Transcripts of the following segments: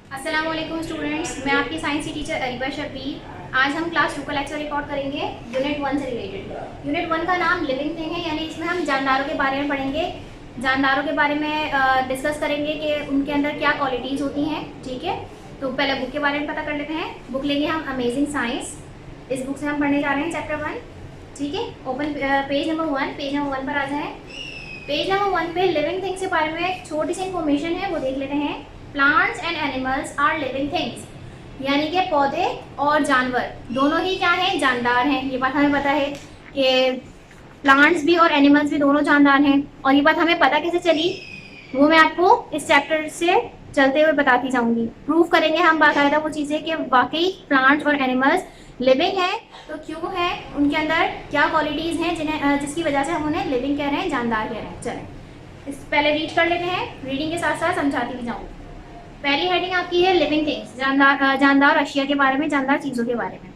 अस्सलामुअलैकुम स्टूडेंट्स, मैं आपकी साइंस की टीचर अरीबा शब्बीर। आज हम क्लास 2 का लेक्चर रिकॉर्ड करेंगे यूनिट 1 से रिलेटेड। यूनिट 1 का नाम लिविंग थिंग है, यानी इसमें हम जानदारों के बारे में पढ़ेंगे। जानदारों के बारे में डिस्कस करेंगे कि उनके अंदर क्या क्वालिटीज़ होती हैं। ठीक है, तो पहले बुक के बारे में पता कर लेते हैं। बुक लेंगे हम अमेजिंग साइंस। इस बुक से हम पढ़ने जा रहे हैं चैप्टर 1। ठीक है, open page number 1। Page number 1 पर आ जाएँ। पेज नंबर 1 पे लिविंग थिंग्स के बारे में एक छोटी सी इन्फॉर्मेशन है, वो देख लेते हैं। Plants and animals are living things, यानी कि पौधे और जानवर दोनों ही क्या हैं, जानदार हैं। ये बात हमें पता है कि प्लांट्स भी और एनिमल्स भी दोनों जानदार हैं। और ये बात हमें पता कैसे चली, वो मैं आपको इस चैप्टर से चलते हुए बताती जाऊंगी। प्रूफ करेंगे हम बाकायदा वो चीज़ें कि वाकई प्लांट्स और एनिमल्स लिविंग है, तो क्यों है, उनके अंदर क्या क्वालिटीज़ हैं जिसकी वजह से हम उन्हें लिविंग कह रहे हैं, जानदार कह रहे हैं। चलें इस पहले रीड कर लेते हैं, रीडिंग के साथ साथ समझाती भी जाऊँगी। पहली हेडिंग आपकी है लिविंग थिंग्स, जानदार अशिया के बारे में, जानदार चीज़ों के बारे में।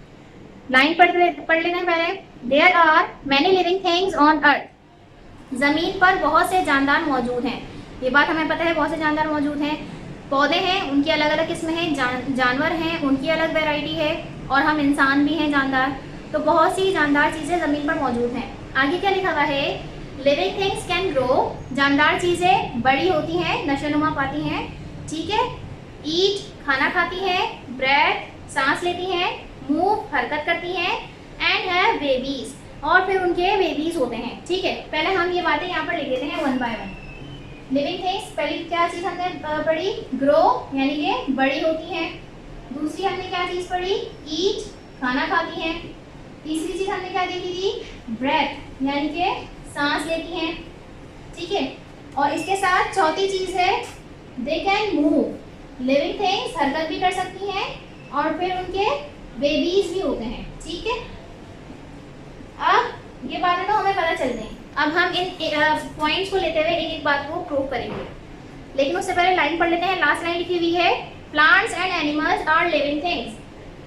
लाइन पढ़ लेते हैं पहले। There are many living things on earth, ज़मीन पर बहुत से जानदार मौजूद हैं। ये बात हमें पता है, बहुत से जानदार मौजूद हैं। पौधे हैं, उनकी अलग अलग किस्में हैं। जानवर हैं, उनकी अलग वैरायटी है। और हम इंसान भी हैं जानदार। तो बहुत सी जानदार चीज़ें ज़मीन पर मौजूद हैं। आगे क्या लिखा हुआ है, लिविंग थिंग्स कैन ग्रो, जानदार चीज़ें बड़ी होती हैं, नशोनुमा पाती हैं। ठीक है, ईट खाना खाती हैं, ब्रेड सांस लेती हैं, मूव हरकत करती हैं, एंड हैव बेबीज, और फिर उनके बेबीज होते हैं। ठीक है, पहले हम ये बातें यहाँ पर लिख देते हैं one by one. Living things, पहली क्या चीज़ हमने पढ़ी, ग्रो यानी कि बड़ी होती हैं। दूसरी हमने क्या चीज़ पढ़ी, ईट खाना खाती हैं। तीसरी चीज़ हमने क्या देखी थी, ब्रेथ यानी कि सांस लेती हैं। ठीक है, और इसके साथ चौथी चीज़ है they can move, living things हरकत भी कर सकती हैं, और फिर उनके बेबीज भी होते हैं। ठीक है, अब ये बातें तो हमें पता चल गई। अब हम इन पॉइंट्स को लेते हुए एक एक बात को प्रूव करेंगे, लेकिन उससे पहले लाइन पढ़ लेते हैं। लास्ट लाइन लिखी हुई है, plants and animals are living things,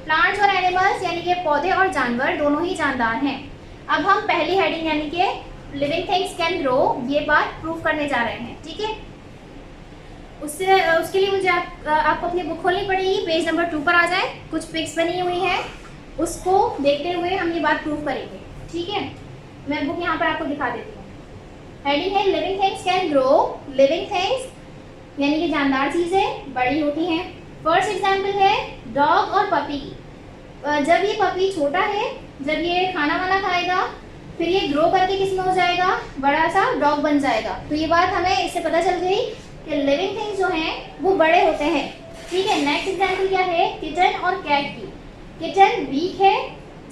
plants और एनिमल्स यानी कि पौधे और जानवर दोनों ही जानदार हैं। अब हम पहली हेडिंग यानी कि लिविंग थिंग्स कैन ग्रो, ये बात प्रूव करने जा रहे हैं। ठीक है, उसके लिए मुझे आपको अपनी बुक खोलनी पड़ेगी। पेज नंबर 2 पर आ जाए, कुछ पिक्स बनी हुई हैं, उसको देखते हुए हम ये बात प्रूव करेंगे। ठीक है, मैं बुक यहाँ पर आपको दिखा देती हूँ। हेडिंग है living things can grow, living things यानी कि जानदार चीज़ें बड़ी होती हैं। फर्स्ट एग्जाम्पल है डॉग और पपी की। जब ये पपी छोटा है, जब ये खाना वाना खाएगा, फिर ये ग्रो करके किस में हो जाएगा, बड़ा सा डॉग बन जाएगा। तो ये बात हमें इससे पता चल गई कि लिविंग थिंग्स जो हैं वो बड़े होते हैं। ठीक है, नेक्स्ट एग्जाम्पल क्या है, किटन और कैट की। किटन वीक है,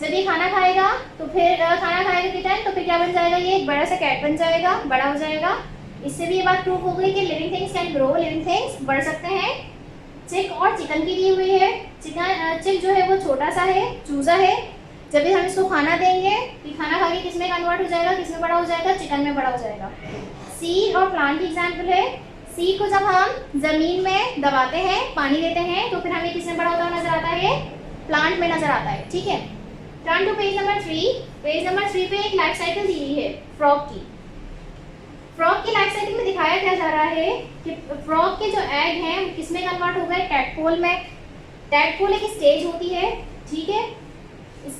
जब ये खाना खाएगा तो फिर खाना खाएगा किटन, तो फिर क्या बन जाएगा, ये एक बड़ा सा कैट बन जाएगा, बड़ा हो जाएगा। इससे भी ये बात प्रूव हो गई कि living things can grow, living things बढ़ सकते हैं। चिक और चिकन की दी हुई है। चिक जो है वो छोटा सा है, चूजा है। जब भी हम इसको खाना देंगे तो खाना खा के किस में कन्वर्ट हो जाएगा, किस में बड़ा हो जाएगा, चिकन में बड़ा हो जाएगा। सीड और प्लांट की एग्जाम्पल है। सीड को जब हम जमीन में दबाते हैं, पानी देते हैं, तो फिर हमें किस में बड़ा होता हुआ नजर आता है, प्लांट में नजर आता है। ठीक है, turn to page number 3। Page number 3 पे एक लाइफ साइकिल दी हुई है फ्रॉग की। फ्रॉग की लाइफ साइकिल में दिखाया क्या जा रहा है कि फ्रॉग के जो एग हैं किस में कन्वर्ट हो गए, टैडपोल में। टैडपोल एक स्टेज होती है। ठीक है,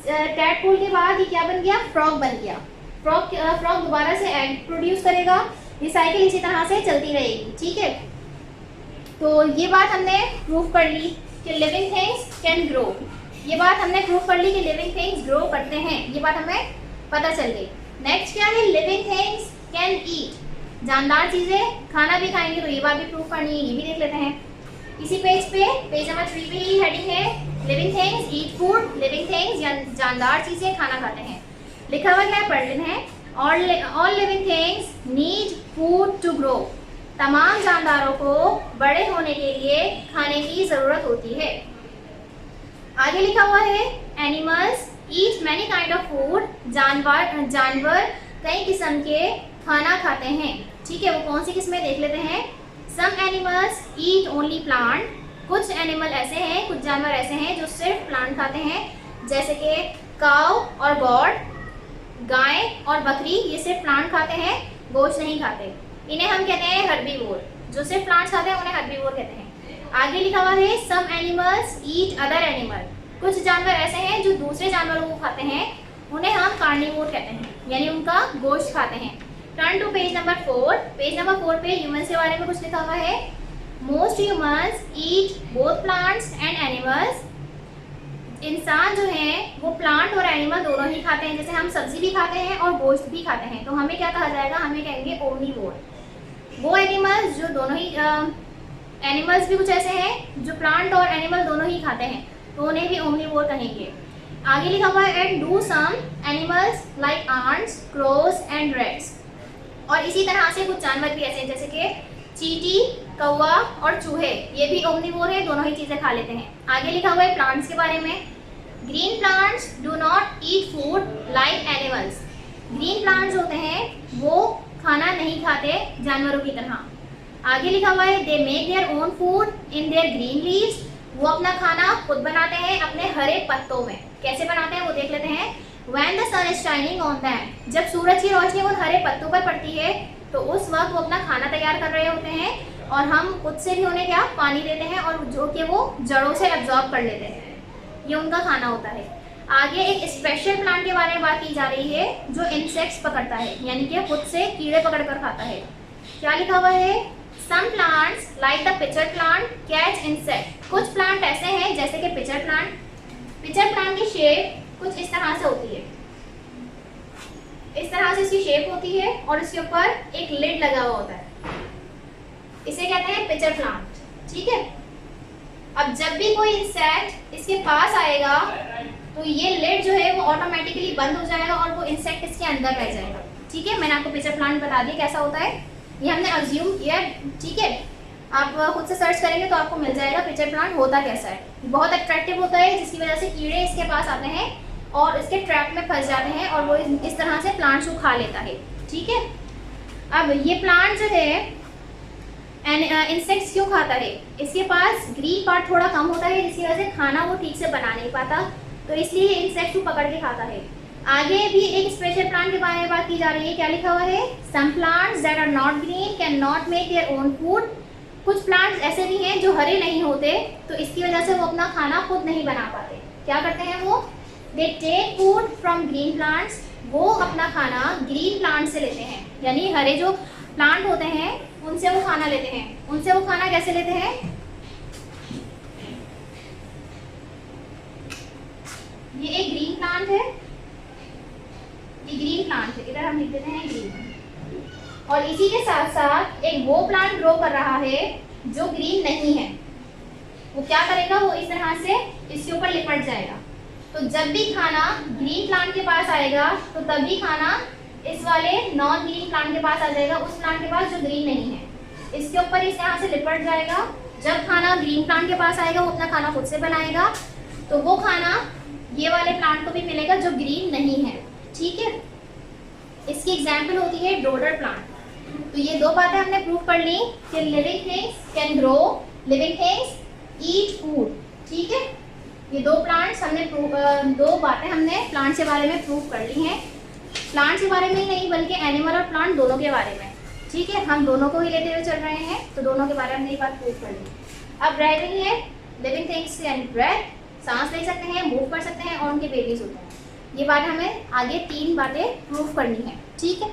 टैडपोल के बाद ये क्या बन गया, फ्रॉग बन गया। फ्रॉग दोबारा से एग प्रोड्यूस करेगा। ये साइकिल इसी तरह से चलती रहेगी। ठीक है, तो ये बात हमने प्रूव कर ली कि लिविंग थिंग्स कैन ग्रो। ये बात हमने प्रूव कर ली कि लिविंग थिंग्स ग्रो करते हैं, ये बात हमें पता चल गई। नेक्स्ट क्या है, लिविंग थिंग्स कैन ईट, जानदार चीज़ें खाना भी खाएंगे, तो ये बात भी प्रूव करनी है, ये भी देख लेते हैं। इसी पेज पे पेज नंबर 3 पे ही हेडिंग है living things eat food, living things जानदार चीज़ें खाना खाते हैं। लिखा हुआ क्या है, पढ़ लेते हैं। All living things need food to grow, तमाम जानदारों को बड़े होने के लिए खाने की ज़रूरत होती है। आगे लिखा हुआ है animals eat many kind of food, जानवर कई किस्म के खाना खाते हैं। ठीक है, वो कौन सी किस्में देख लेते हैं। Some animals eat only plant, कुछ एनिमल ऐसे हैं, कुछ जानवर ऐसे हैं जो सिर्फ प्लांट खाते हैं, जैसे कि काऊ और गॉड, गाय और बकरी, ये सिर्फ प्लांट खाते हैं, गोश्त नहीं खाते। इन्हें हम कहते हैं हर्बीवोर। जो सिर्फ प्लांट्स खाते हैं उन्हें हर्बीवोर कहते हैं। आगे लिखा हुआ है some animals eat other animal, कुछ जानवर ऐसे हैं जो दूसरे जानवरों को खाते हैं, उन्हें हम कार्निवोर कहते हैं, यानी उनका गोश्त खाते हैं। Turn to page number 4। Page number 4 पे ह्यूमंस के बारे में कुछ लिखा हुआ है। Most humans eat both plants and animals. इंसान जो है वो प्लांट और एनिमल दोनों ही खाते हैं, जैसे हम सब्जी भी खाते हैं और गोश्त भी खाते हैं, तो हमें क्या कहा जाएगा, हमें कहेंगे ओमनीवोर। वो एनिमल्स जो दोनों ही एनिमल्स भी कुछ ऐसे हैं जो प्लांट और एनिमल दोनों ही खाते हैं, तो उन्हें भी ओमनीवोर कहेंगे। आगे लिखा हुआ है and do some animals like ants, crows and rats. और इसी तरह से कुछ जानवर भी ऐसे हैं जैसे कि चींटी, कौवा और चूहे, ये भी ओमनीवोर है, दोनों ही चीज़ें खा लेते हैं। आगे लिखा हुआ है प्लांट्स के बारे में। Green plants do not eat food like animals. Green plants होते हैं वो खाना नहीं खाते जानवरों की तरह। आगे लिखा हुआ है they make their own food in their green leaves. वो अपना खाना खुद बनाते हैं अपने हरे पत्तों में। कैसे बनाते हैं वो देख लेते हैं। When the sun is shining on them, जब सूरज की रोशनी उन हरे पत्तों पर पड़ती है तो उस वक्त वो अपना खाना तैयार कर रहे होते हैं और हम खुद से भी उन्हें क्या पानी देते हैं और जो कि वो जड़ों से एब्जॉर्ब कर लेते हैं। ये उनका खाना होता है। आगे एक स्पेशल प्लांट के बारे में बात की जा रही है जो इंसेक्ट्स पकड़ता है, यानी कि खुद से कीड़े पकड़ कर खाता है। क्या लिखा हुआ है, some plants like the pitcher plant catch insect. कुछ प्लांट ऐसे हैं जैसे कि पिचर प्लांट। पिचर प्लांट की शेप कुछ इस तरह से होती है, इस तरह से इसकी शेप होती है और इसके ऊपर एक लिड लगा हुआ होता है, इसे कहते हैं पिचर प्लांट। ठीक है, अब जब भी कोई इंसेक्ट इसके पास आएगा तो ये लिड जो है वो ऑटोमेटिकली बंद हो जाएगा और वो इंसेक्ट इसके अंदर रह जाएगा। ठीक है, मैंने आपको पिचर प्लांट बता दिया कैसा होता है, ये हमने अज्यूम किया। ठीक है, आप खुद से सर्च करेंगे तो आपको मिल जाएगा पिचर प्लांट होता कैसा है। बहुत अट्रैक्टिव होता है जिसकी वजह से कीड़े इसके पास आते हैं और इसके ट्रैप में फंस जाते हैं और वो इस तरह से प्लांट्स को खा लेता है। ठीक है, अब ये प्लांट जो है इंसेक्ट्स क्यों खाता है, इसके पास ग्रीन पार्ट थोड़ा कम होता है जिसकी वजह से खाना वो ठीक से बना नहीं पाता, तो इसलिए इंसेक्ट्स को पकड़ के खाता है। आगे भी एक स्पेशल प्लांट के बारे में बात की जा रही है। क्या लिखा हुआ है, some plants that are not green can not make their own food. कुछ प्लांट्स ऐसे भी हैं जो हरे नहीं होते, तो इसकी वजह से वो अपना खाना खुद नहीं बना पाते। क्या करते हैं वो, they take food from green plants. वो अपना खाना ग्रीन प्लांट से लेते हैं, यानी हरे जो प्लांट होते हैं उनसे वो खाना लेते हैं। उनसे वो खाना कैसे लेते हैं, ये एक ग्रीन प्लांट है, ये ग्रीन प्लांट है, इधर हम लिख देते हैं ग्रीन। और इसी के साथ साथ एक वो प्लांट ग्रो कर रहा है जो ग्रीन नहीं है। वो क्या करेगा, वो इस तरह से इसके ऊपर लिपट जाएगा। तो जब भी खाना ग्रीन प्लांट के पास आएगा तो तभी खाना इस वाले नॉन ग्रीन प्लांट के पास आ जाएगा, उस प्लांट के पास जो ग्रीन नहीं है। इसके ऊपर इस तरह से लिपट जाएगा। जब खाना ग्रीन प्लांट के पास आएगा वो अपना खाना खुद से बनाएगा, तो वो खाना ये वाले प्लांट को भी मिलेगा जो ग्रीन नहीं है। ठीक है, इसकी एग्जाम्पल होती है डोडर प्लांट। तो ये दो बातें हमने प्रूव कर ली कि living things can grow, living things eat food. ठीक है, ये दो प्लांट्स हमने दो बातें हमने प्लांट्स के बारे में प्रूव कर ली हैं। प्लांट्स के बारे में ही नहीं बल्कि एनिमल और प्लांट दोनों के बारे में। ठीक है, हम दोनों को ही लेते हुए चल रहे हैं, तो दोनों के बारे में हमने ये बात प्रूव कर ली। अब रह गई है लिविंग थिंग्स एंड ब्रेथ, सांस ले सकते हैं, मूव कर सकते हैं और उनके बेबीज होते हैं। ये बात हमें आगे 3 बातें प्रूव करनी है। ठीक है।